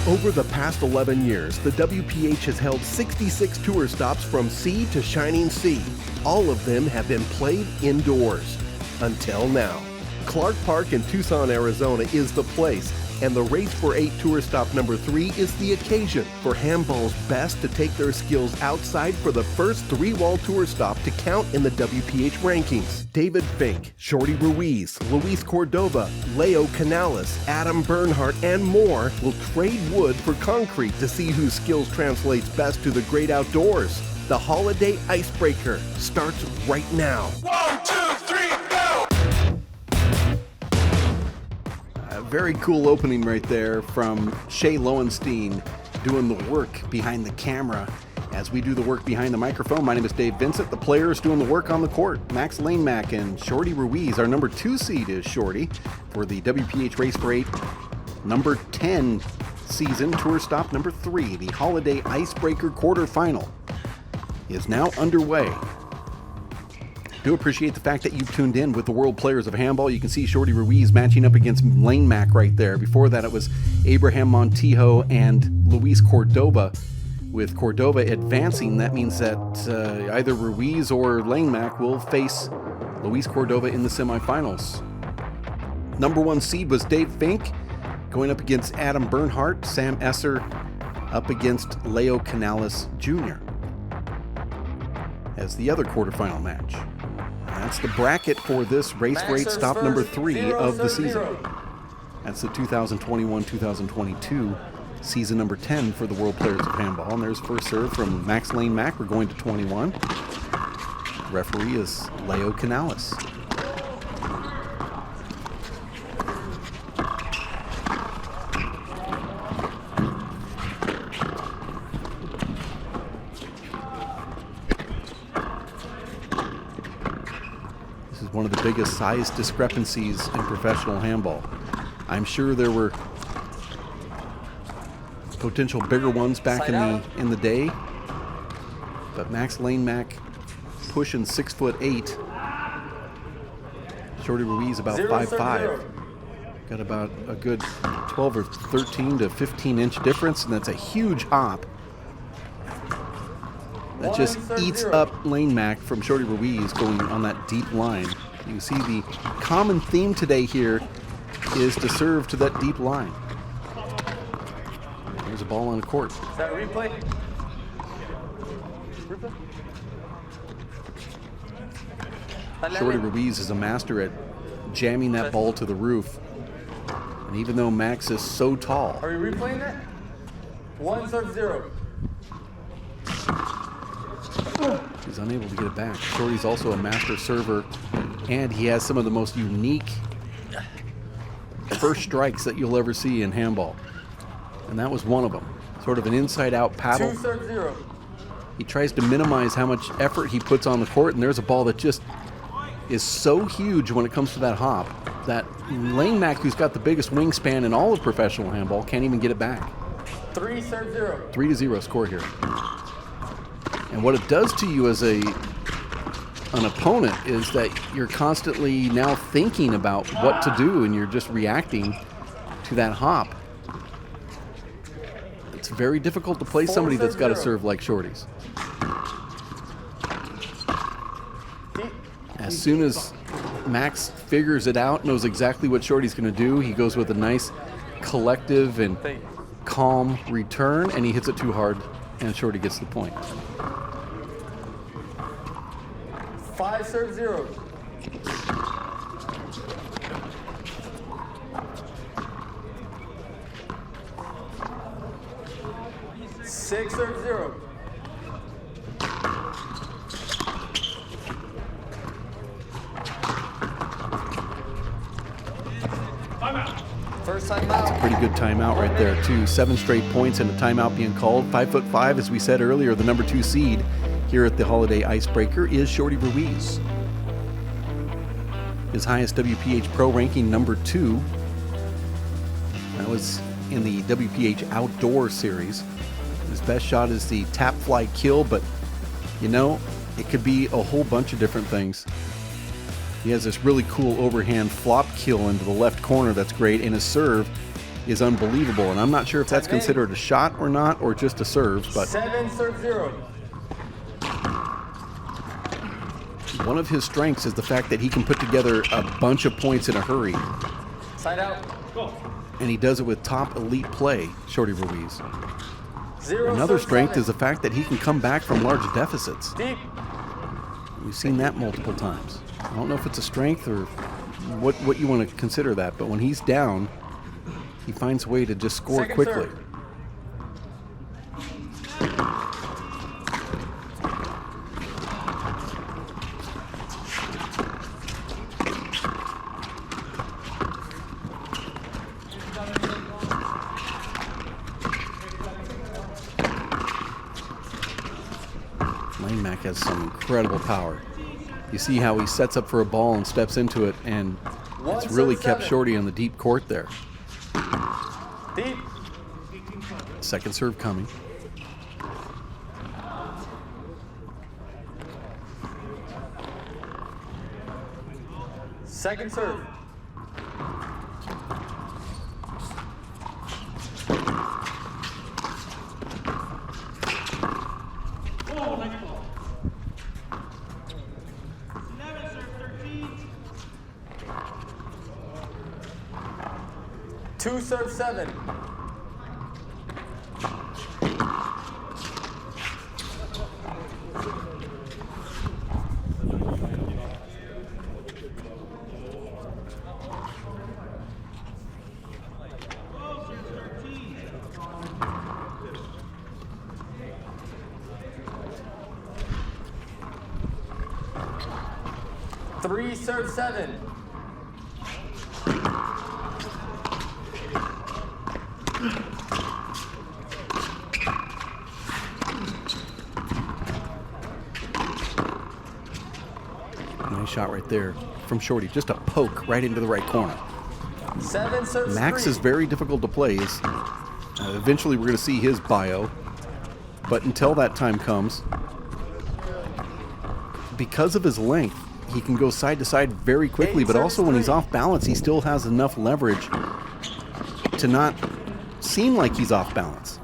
Over the past 11 years, the WPH has held 66 tour stops from sea to shining sea. All of them have been played indoors. Until now. Clark Park in Tucson, Arizona is the place, and the Race for 8 tour stop number 3 is the occasion for handball's best to take their skills outside for the first 3-wall tour stop to count in the WPH rankings. David Fink, Shorty Ruiz, Luis Cordova, Leo Canales, Adam Bernhardt, and more will trade wood for concrete to see whose skills translates best to the great outdoors. The Holiday Icebreaker starts right now. 1, 2, 3, go! A very cool opening right there from Shay Lowenstein doing the work behind the camera as we do the work behind the microphone. My name is Dave Vincent. The players doing the work on the court. Max Langmack and Shorty Ruiz. Our number 2 seed is Shorty for the WPH Race for 8 number 10 season tour stop number 3. The Holiday Icebreaker quarterfinal is now underway. Do appreciate the fact that you've tuned in with the World Players of Handball. You can see Shorty Ruiz matching up against Langmack right there. Before that, it was Abraham Montijo and Luis Cordova. With Cordova advancing, that means that either Ruiz or Langmack will face Luis Cordova in the semifinals. Number 1 seed was Dave Fink going up against Adam Bernhardt. Sam Esser up against Leo Canales Jr. as the other quarterfinal match. That's the bracket for this Race for 8 stop number 3 of the season. That's the 2021-2022 season number 10 for the World Players of Handball. And there's first serve from Max Langmack. We're going to 21. Referee is Leo Canales. One of the biggest size discrepancies in professional handball. I'm sure there were potential bigger ones back in the day, but Max Langmack pushing 6'8". Shorty Ruiz about 5'5". Got about a good 12 or 13 to 15 inch difference, and that's a huge hop. That just eats up Langmack from Shorty Ruiz going on that deep line. You can see the common theme today here is to serve to that deep line. There's a ball on the court. Is that a replay? Shorty Ruiz is a master at jamming that ball to the roof. And even though Max is so tall. Are we replaying that? 1 serve 0. He's unable to get it back. Shorty's also a master server, and he has some of the most unique first strikes that you'll ever see in handball. And that was one of them. Sort of an inside-out paddle. 2 serve 0. He tries to minimize how much effort he puts on the court, and there's a ball that just is so huge when it comes to that hop that Langmack, who's got the biggest wingspan in all of professional handball, can't even get it back. 3 serve 0. 3-0 score here. And what it does to you as an opponent is that you're constantly now thinking about what to do, and you're just reacting to that hop. It's very difficult to play somebody that's got to serve like Shorty's. As soon as Max figures it out, knows exactly what Shorty's going to do, he goes with a nice collective and calm return, and he hits it too hard, and Shorty gets the point. 5 serve 0. 6 serve 0. First timeout. That's a pretty good timeout right there, too. 7 straight points and a timeout being called. 5'5", as we said earlier, the number 2 seed here at the Holiday Icebreaker is Shorty Ruiz. His highest WPH Pro ranking, number 2. That was in the WPH Outdoor Series. His best shot is the tap fly kill, but you know, it could be a whole bunch of different things. He has this really cool overhand flop kill into the left corner that's great, and his serve is unbelievable, and I'm not sure if that's considered a shot or not, or just a serve, but 7 serve 0. one of his strengths is the fact that he can put together a bunch of points in a hurry, Side out. and he does it with top elite play, Shorty Ruiz. 0 Another serve strength 7. is the fact that he can come back from large deficits. Deep. We've seen that multiple times. I don't know if it's a strength or what you want to consider that, but when he's down, he finds a way to just score Second quickly. serve. Langmack has some incredible power. You see how he sets up for a ball and steps into it, and it's really kept Shorty on the deep court there. Deep. Second serve coming. Second serve. Two serve 7. Three serve 7. Nice shot right there from Shorty. Just a poke right into the right corner. 7 serve Max 3. is very difficult to play. Eventually we're going to see his bio, but until that time comes, because of his length, he can go side to side very quickly, but also when he's off balance, he still has enough leverage to not seem like he's off balance,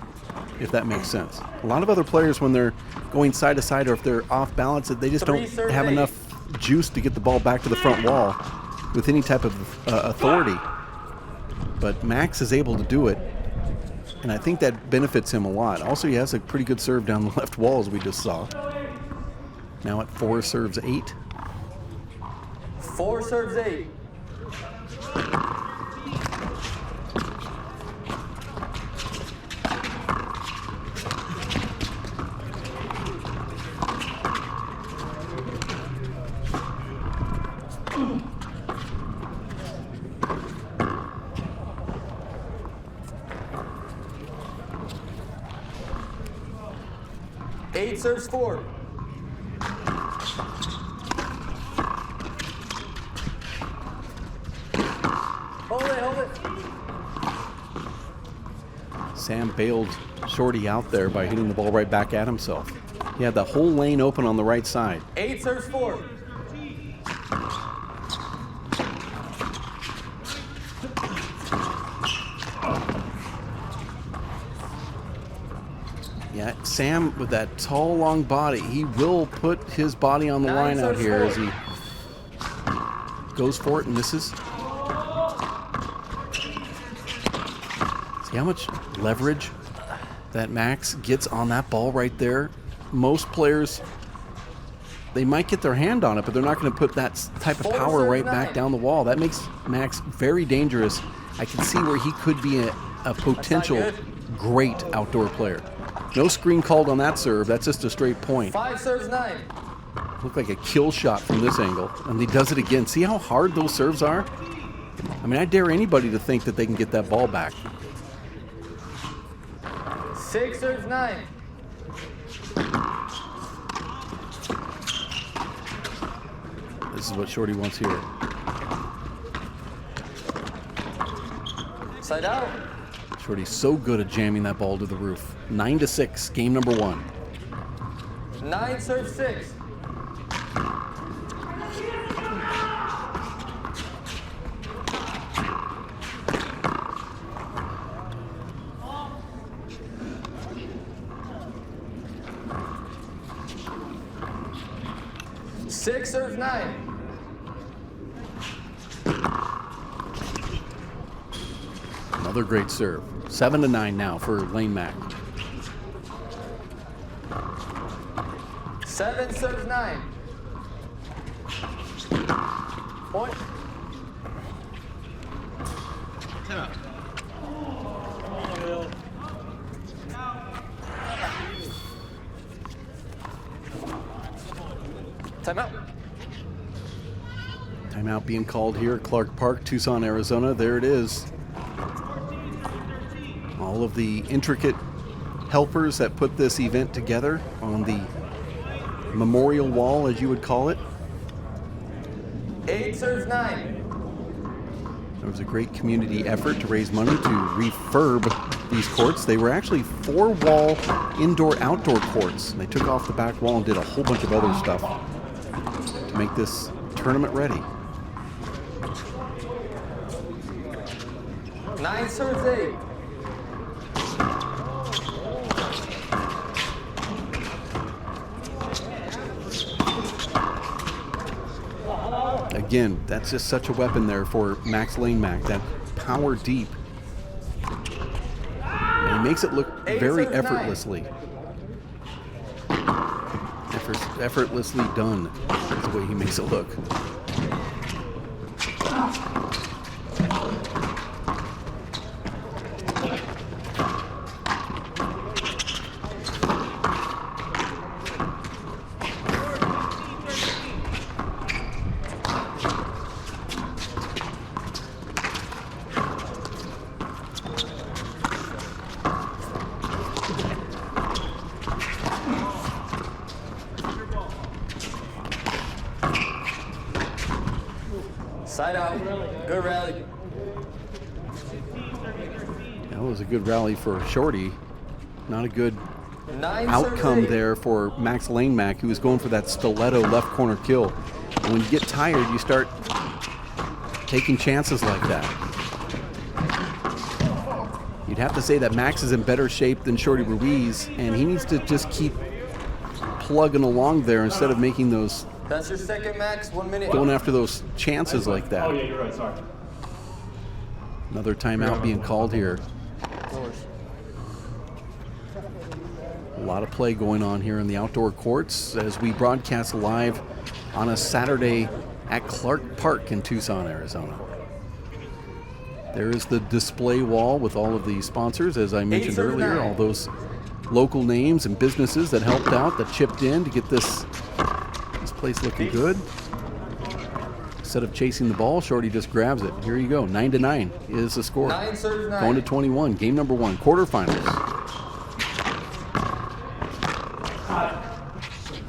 if that makes sense. A lot of other players, when they're going side to side or if they're off balance, they just don't have enough juice to get the ball back to the front wall with any type of authority. But Max is able to do it, and I think that benefits him a lot. Also, he has a pretty good serve down the left wall, as we just saw. Now at 4 serves 8. 4 serves 8. Eight serves 4. Hold it. Sam bailed Shorty out there by hitting the ball right back at himself. He had the whole lane open on the right side. 8 serves 4. Yeah, Sam, with that tall, long body, he will put his body on the line out here as he goes for it and misses. See how much leverage that Max gets on that ball right there? Most players, they might get their hand on it, but they're not going to put that type of power right back down the wall. That makes Max very dangerous. I can see where he could be a potential great outdoor player. No screen called on that serve. That's just a straight point. 5 serves 9. Looked like a kill shot from this angle, and he does it again. See how hard those serves are? I mean, I dare anybody to think that they can get that ball back. 6 serves 9. This is what Shorty wants here. Side out. Shorty's so good at jamming that ball to the roof. 9-6, game number 1. 9 serves 6. 6 serves 9. Another great serve. 7-9 now for Langmack. 7 serves 9. Point. Timeout. Timeout being called here at Clark Park, Tucson, Arizona. There it is. All of the intricate helpers that put this event together on the memorial wall, as you would call it. 8 serves 9. There was a great community effort to raise money to refurb these courts. They were actually 4-wall indoor-outdoor courts. They took off the back wall and did a whole bunch of other stuff to make this tournament ready. 9 serves 8. Again, that's just such a weapon there for Max Langmack, that power deep. And he makes it look very effortlessly. Effortlessly done is the way he makes it look. Side out. Good rally. That was a good rally for Shorty. Not a good 9 outcome serves 8. there for Max Langmack, who was going for that stiletto left corner kill. And when you get tired, you start taking chances like that. You'd have to say that Max is in better shape than Shorty Ruiz, and he needs to just keep plugging along there instead of making those, That's your second, Max. 1 minute. going after those chances like that. Oh, yeah, you're right. Sorry. Another timeout being called here. A lot of play going on here in the outdoor courts as we broadcast live on a Saturday at Clark Park in Tucson, Arizona. There is the display wall with all of the sponsors, as I mentioned earlier, all those local names and businesses that helped out, that chipped in to get this place looking good. Instead of chasing the ball, Shorty just grabs it. Here you go. 9-9 is the score. 9 serves 9. Going to 21. Game number 1, quarterfinals.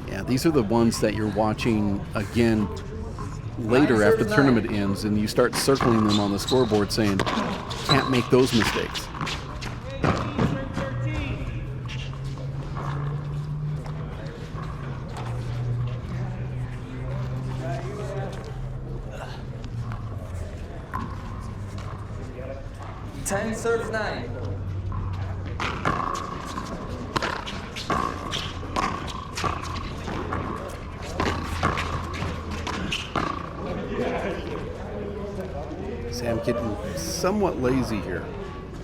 Yeah, these are the ones that you're watching again later after the tournament ends, and you start circling them on the scoreboard saying, can't make those mistakes. Ten serves 9. Sam getting somewhat lazy here.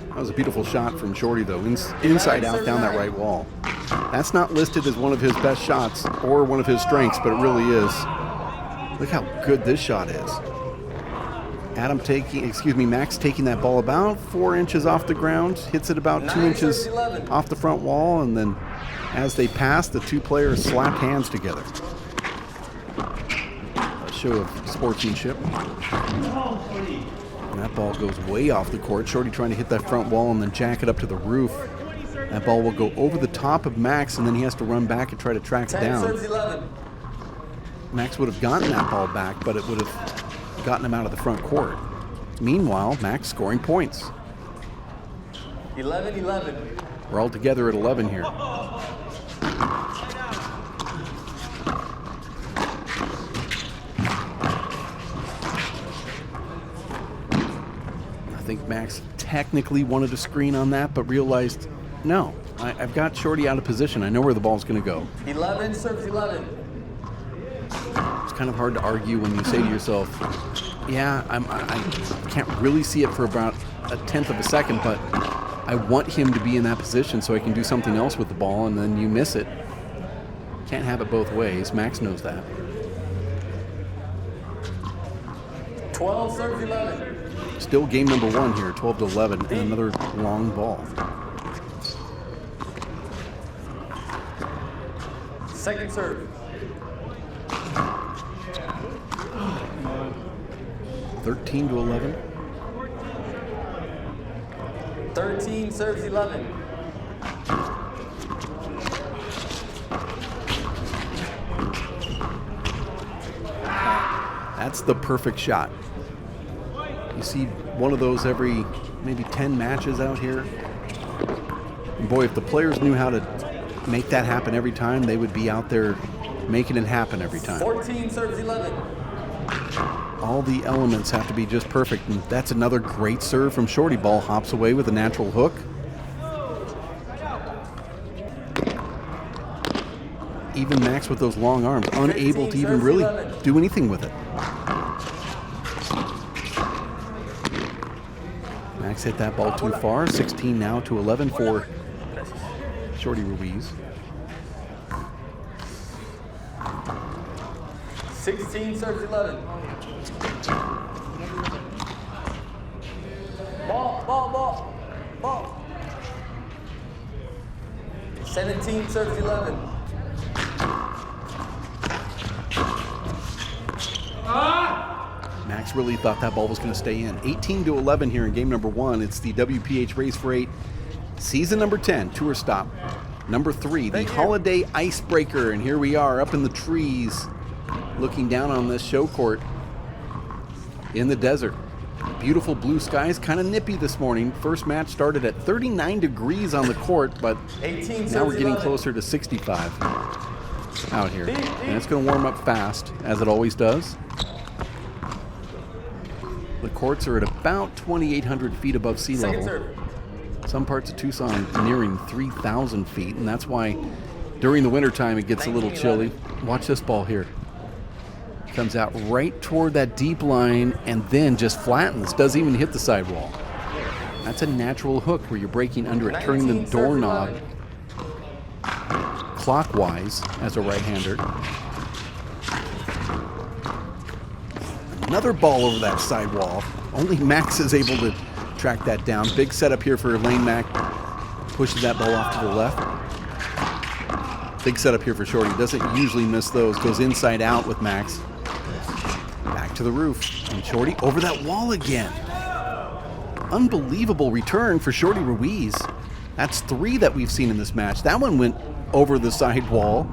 That was a beautiful shot from Shorty, though. Inside out down that right wall. That's not listed as one of his best shots or one of his strengths, but it really is. Look how good this shot is. Max taking that ball about 4 inches off the ground, hits it about 2 inches off the front wall, and then as they pass, the two players slap hands together. A show of sportsmanship. And that ball goes way off the court. Shorty trying to hit that front wall and then jack it up to the roof. That ball will go over the top of Max, and then he has to run back and try to track it down. 10 serves 11. Max would have gotten that ball back, but it would have gotten him out of the front court. Meanwhile, Max scoring points. 11-11. We're all together at 11 here. I think Max technically wanted a screen on that, but realized, no, I've got Shorty out of position. I know where the ball's going to go. 11 serves 11. kind of hard to argue when you say to yourself, yeah, I can't really see it for about a tenth of a second, but I want him to be in that position so I can do something else with the ball, and then you miss it. Can't have it both ways. Max knows that. 12 serves 11. Still game number 1 here, 12-11, and another long ball. Second serve. 13-11. 13 serves 11. That's the perfect shot. You see one of those every maybe 10 matches out here. And boy, if the players knew how to make that happen every time, they would be out there making it happen every time. 14 serves 11. All the elements have to be just perfect, and that's another great serve from Shorty. Ball hops away with a natural hook. Even Max with those long arms, unable to even really do anything with it. Max hit that ball too far. 16 now to 11 for Shorty Ruiz. 16 serves 11. Ball. 17 serves 11. Max really thought that ball was going to stay in. 18-11 here in game number 1. It's the WPH Race for 8, season number 10, tour stop. Number 3, the Holiday Icebreaker. And here we are up in the trees, looking down on this show court in the desert. Beautiful blue skies, kind of nippy this morning. First match started at 39 degrees on the court, but now we're getting closer to 65 out here. And it's going to warm up fast, as it always does. The courts are at about 2,800 feet above sea level. Some parts of Tucson nearing 3,000 feet, and that's why during the wintertime it gets a little chilly. Watch this ball here. Comes out right toward that deep line and then just flattens, doesn't even hit the sidewall. That's a natural hook where you're breaking under it, turning the doorknob clockwise as a right-hander. Another ball over that sidewall. Only Max is able to track that down. Big setup here for Langmack. Pushes that ball off to the left. Big setup here for Shorty. Doesn't usually miss those. Goes inside out with Max. Back to the roof. And Shorty over that wall again. Unbelievable return for Shorty Ruiz. That's 3 that we've seen in this match. That one went over the side wall.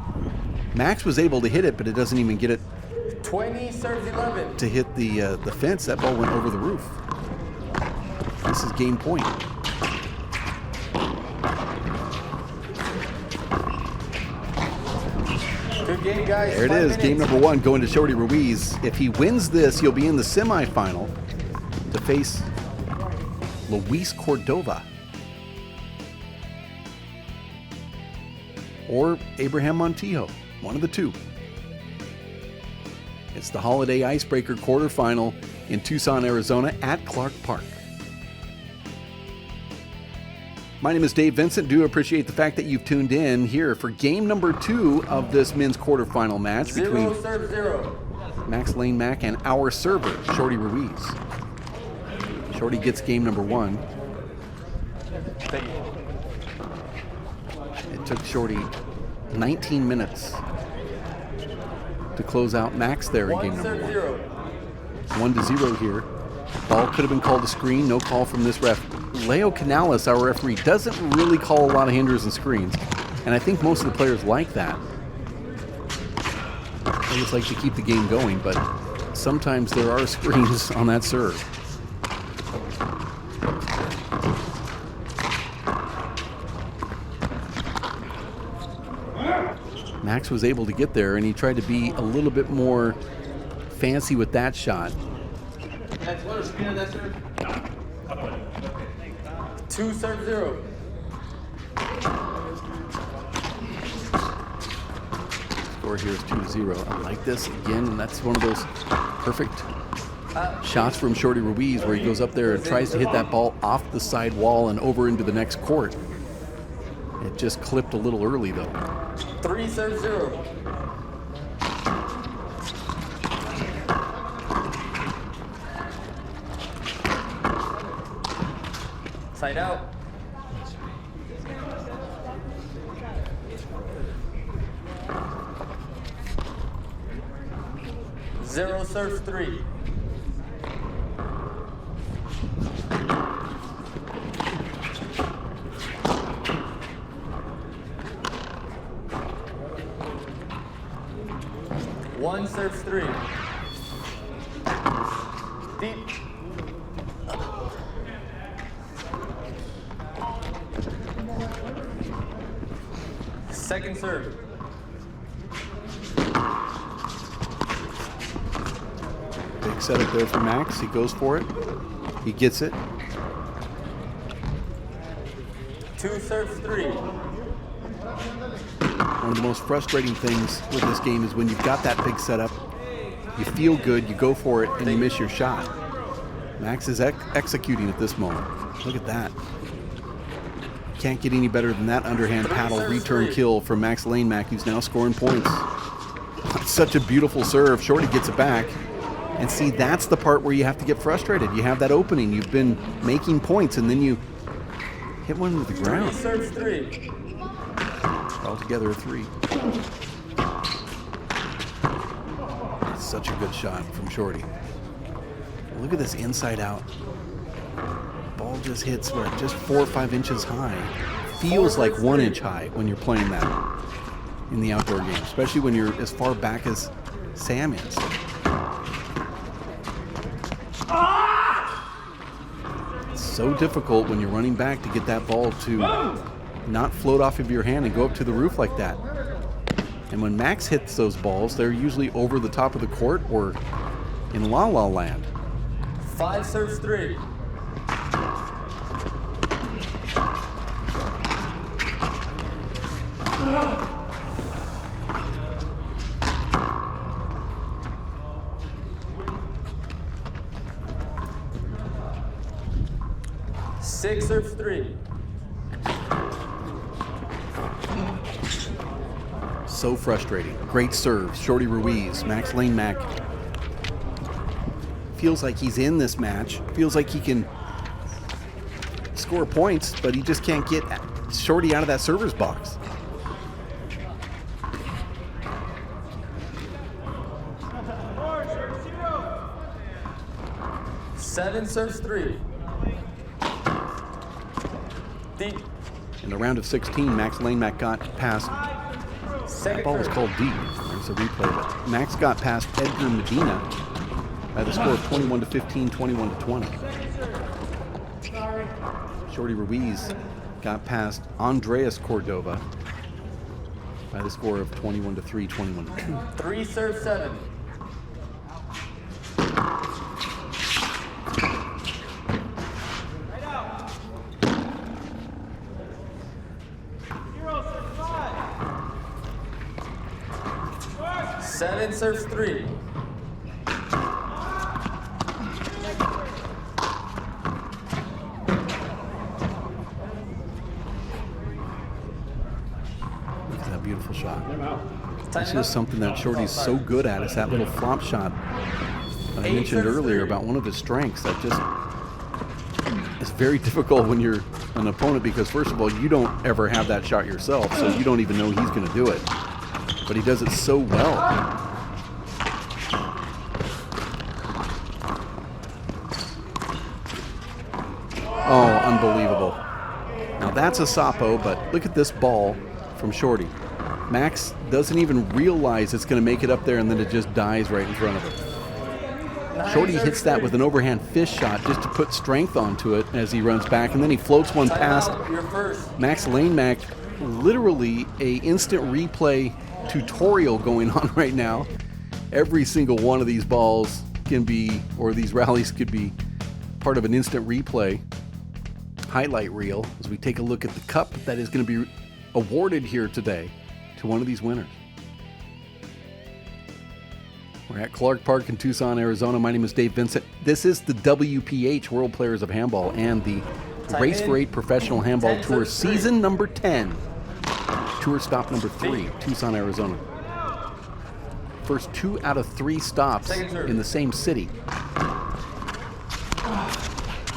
Max was able to hit it, but it doesn't even get it 20 serves 11. to hit the fence. That ball went over the roof. This is game point. Good game, guys. There it is, game number 1 going to Shorty Ruiz. If he wins this, he'll be in the semifinal to face Luis Cordova or Abraham Montijo, one of the two. It's the Holiday Icebreaker quarterfinal in Tucson, Arizona at Clark Park. My name is Dave Vincent. Do appreciate the fact that you've tuned in here for game number 2 of this men's quarterfinal match between Max Langmack and our server, Shorty Ruiz. Shorty gets game number 1. It took Shorty 19 minutes to close out Max there in game number 1. 1-0 here. Ball could have been called a screen. No call from this ref. Leo Canales, our referee, doesn't really call a lot of hinders and screens. And I think most of the players like that. They just like to keep the game going, but sometimes there are screens on that serve. Max was able to get there, and he tried to be a little bit more fancy with that shot. 2 serve 0. Score here is 2-0. I like this again, and that's one of those perfect shots from Shorty Ruiz where he goes up there and tries to hit that ball off the side wall and over into the next court. It just clipped a little early though. 3-0. Side out. Zero serves 3. One serves 3. Deep. Second serve. Big setup there for Max. He goes for it. He gets it. 2 serves 3. One of the most frustrating things with this game is when you've got that big setup, you feel good, you go for it, and you miss your shot. Max is executing at this moment. Look at that. Can't get any better than that underhand paddle return kill from Max Langmack, who's now scoring points. That's such a beautiful serve. Shorty gets it back. And see, that's the part where you have to get frustrated. You have that opening. You've been making points, and then you hit one into the ground. 3 serves 3. Altogether a 3. Such a good shot from Shorty. Look at this inside out. Ball just hits just 4 or 5 inches high. Feels like 1 inch high when you're playing that in the outdoor game, especially when you're as far back as Sam is. It's so difficult when you're running back to get that ball to not float off of your hand and go up to the roof like that. And when Max hits those balls, they're usually over the top of the court or in La La Land. 5 serves 3. Six serves 3. So frustrating. Great serves. Shorty Ruiz, Max Langmack. Feels like he's in this match. Feels like he can score points, but he just can't get Shorty out of that server's box. Seven serves 3. Deep. In the round of 16, Max Langmack got past. That ball was called deep. There's a replay. But Max got past Edgar Medina by the score of 21-15, 21-20. Shorty Ruiz got past Andreas Cordova by the score of 21-3, 21-2. 3 serves 7. Seven serves 3. Look at that beautiful shot. This is something that Shorty's so good at, is that little flop shot that I mentioned earlier about one of his strengths that just is very difficult when you're an opponent, because first of all, you don't ever have that shot yourself, so you don't even know he's going to do it. But he does it so well. Oh, unbelievable. Now that's a Sapo, but look at this ball from Shorty. Max doesn't even realize it's going to make it up there, and then it just dies right in front of him. Shorty hits that with an overhand fish shot just to put strength onto it as he runs back, and then he floats one past Max Langmack. Literally a instant replay tutorial going on right now. Every single one of these balls can be, or these rallies could be, part of an instant replay highlight reel as we take a look at the cup that is going to be awarded here today to one of these winners. We're at Clark Park in Tucson, Arizona. My name is Dave Vincent. This is the WPH, World Players of Handball, and the Race for 8 Professional Handball Tour, season number 10. Tour stop number 3, Tucson, Arizona. First 2 out of 3 stops in the same city.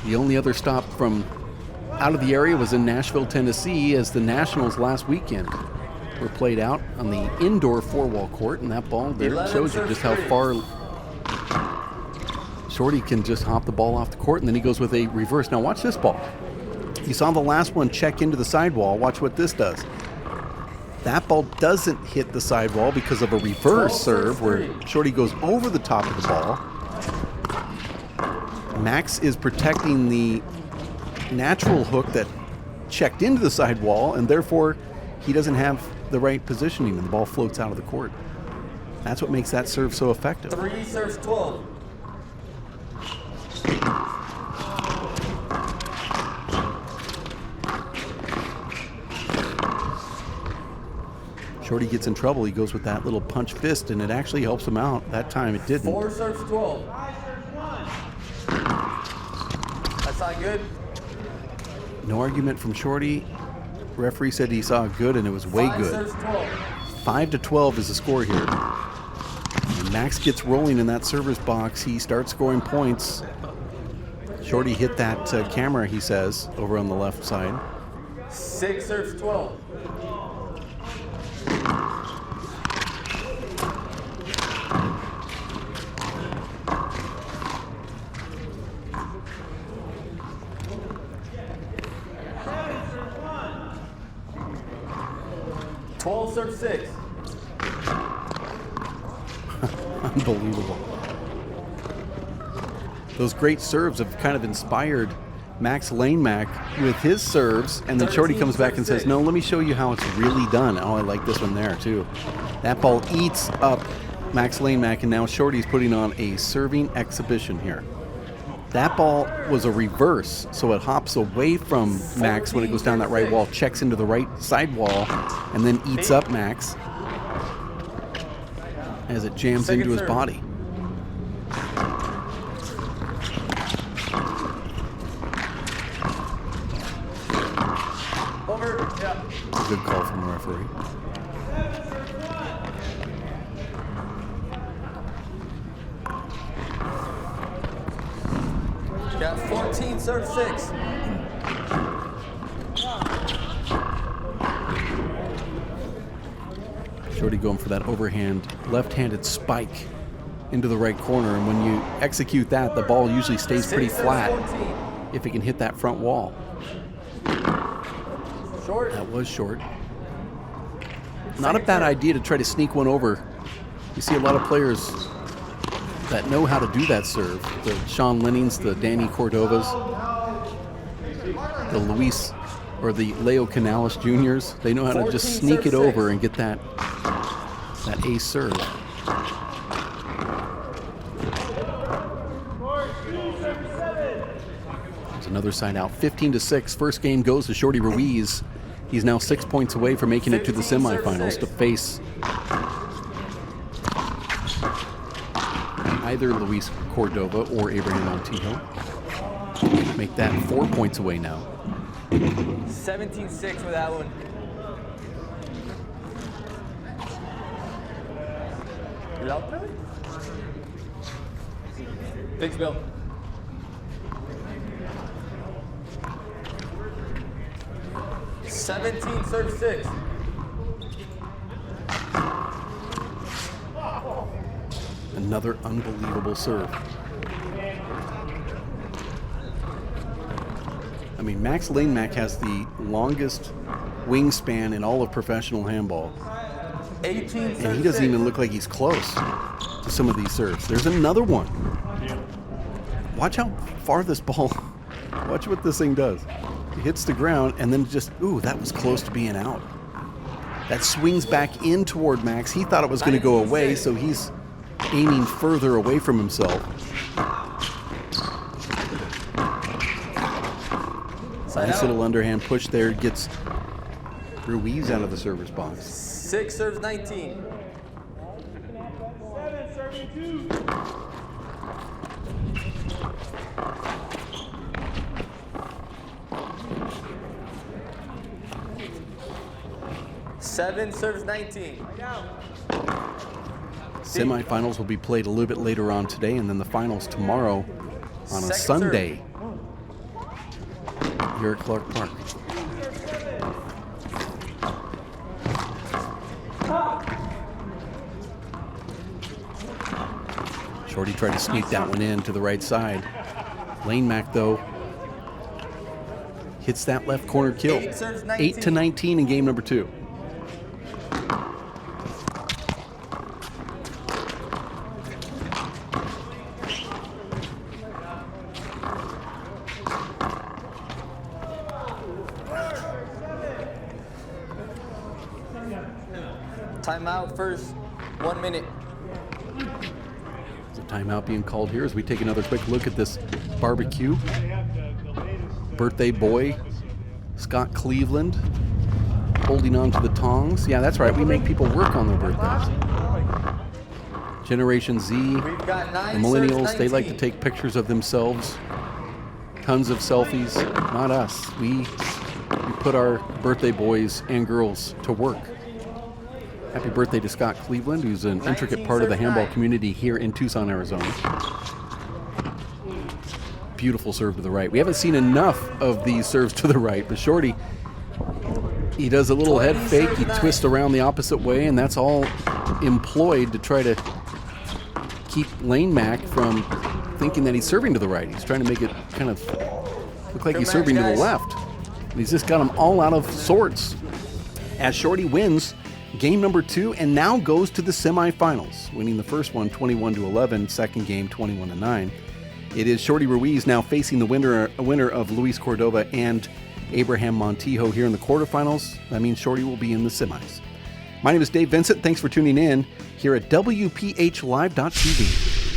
The only other stop from out of the area was in Nashville, Tennessee, as the Nationals last weekend were played out on the indoor 4-wall court, and that ball there shows you just how far Shorty can just hop the ball off the court, and then he goes with a reverse. Now watch this ball. You saw the last one check into the sidewall. Watch what this does. That ball doesn't hit the sidewall because of a reverse serve where Shorty goes over the top of the ball. Max is protecting the natural hook that checked into the sidewall, and therefore he doesn't have the right positioning, and the ball floats out of the court. That's what makes that serve so effective. 3 serves 12. Shorty gets in trouble. He goes with that little punch fist, and it actually helps him out. That time it didn't. 4 serves 12. That's not good. No argument from Shorty. Referee said he saw good, and it was way 5 good. serves 12. 5-12 is the score here. And Max gets rolling in that server's box. He starts scoring points. Shorty hit that camera, he says, over on the left side. 6 serves 12. Serve 6. Unbelievable. Those great serves have kind of inspired Max Langmack with his serves, and then Shorty comes back and says, no, let me show you how it's really done. Oh, I like this one there too. That ball eats up Max Langmack, and now Shorty's putting on a serving exhibition here. That ball was a reverse, so it hops away from Max when it goes down that right wall, checks into the right side wall, and then eats up Max as it jams into his body. Over. Yeah. Good call from the referee. Got 14 serve 6. Shorty going for that overhand left-handed spike into the right corner, and when you execute that, the ball usually stays pretty flat if it can hit that front wall. Short. That was short. Not a bad idea to try to sneak one over. You see a lot of players that know how to do that serve. The Sean Lennings, the Danny Cordovas, the Luis or the Leo Canales Juniors. They know how to just sneak it over and get that ace serve. There's another side out. 15-6. First game goes to Shorty Ruiz. He's now 6 points away from making it to the semifinals to face either Luis Cordova or Abraham Montijo. Make that 4 points away now. 17-6 with that one. You're out there? Thanks, Bill. Serve 6. Another unbelievable serve. I mean, Max Langmack has the longest wingspan in all of professional handball. 18 And he doesn't even look like he's close to some of these serves. There's another one. Watch how far this ball, watch what this thing does. It hits the ground and then just, ooh, that was close to being out. That swings back in toward Max. He thought it was going to go away, so he's aiming further away from himself. Nice little underhand push there. Gets Ruiz out of the server's box. 6 serves 19. 7 serving 2. 7 serves 19. Semifinals will be played a little bit later on today, and then the finals tomorrow on a Second Sunday here at Clark Park. Shorty tried to sneak that one in to the right side. Langmack, though, hits that left corner kill. 8 serves 19. 8 to 19 in game number 2. Timeout first, 1 minute. There's a timeout being called here as we take another quick look at this barbecue. Birthday boy, Scott Cleveland, holding on to the tongs. Yeah, that's right. We make people work on their birthdays. Generation Z, We've got the 9 millennials, serves they like to 19. take pictures of themselves. Tons of selfies. Not us. We put our birthday boys and girls to work. Happy birthday to Scott Cleveland, who's an intricate part of the handball community here in Tucson, Arizona. Beautiful serve to the right. We haven't seen enough of these serves to the right, but Shorty, he does a little head fake. He twists around the opposite way, and that's all employed to try to keep Langmack from thinking that he's serving to the right. He's trying to make it kind of look like he's serving to the left. And he's just got him all out of sorts. As Shorty wins game number 2 and now goes to the semifinals, winning the first one 21-11, second game 21-9. It is Shorty Ruiz now facing the winner of Luis Cordova and Abraham Montijo here in the quarterfinals. That means Shorty will be in the semis. My name is Dave Vincent. Thanks for tuning in here at WPH Live.tv.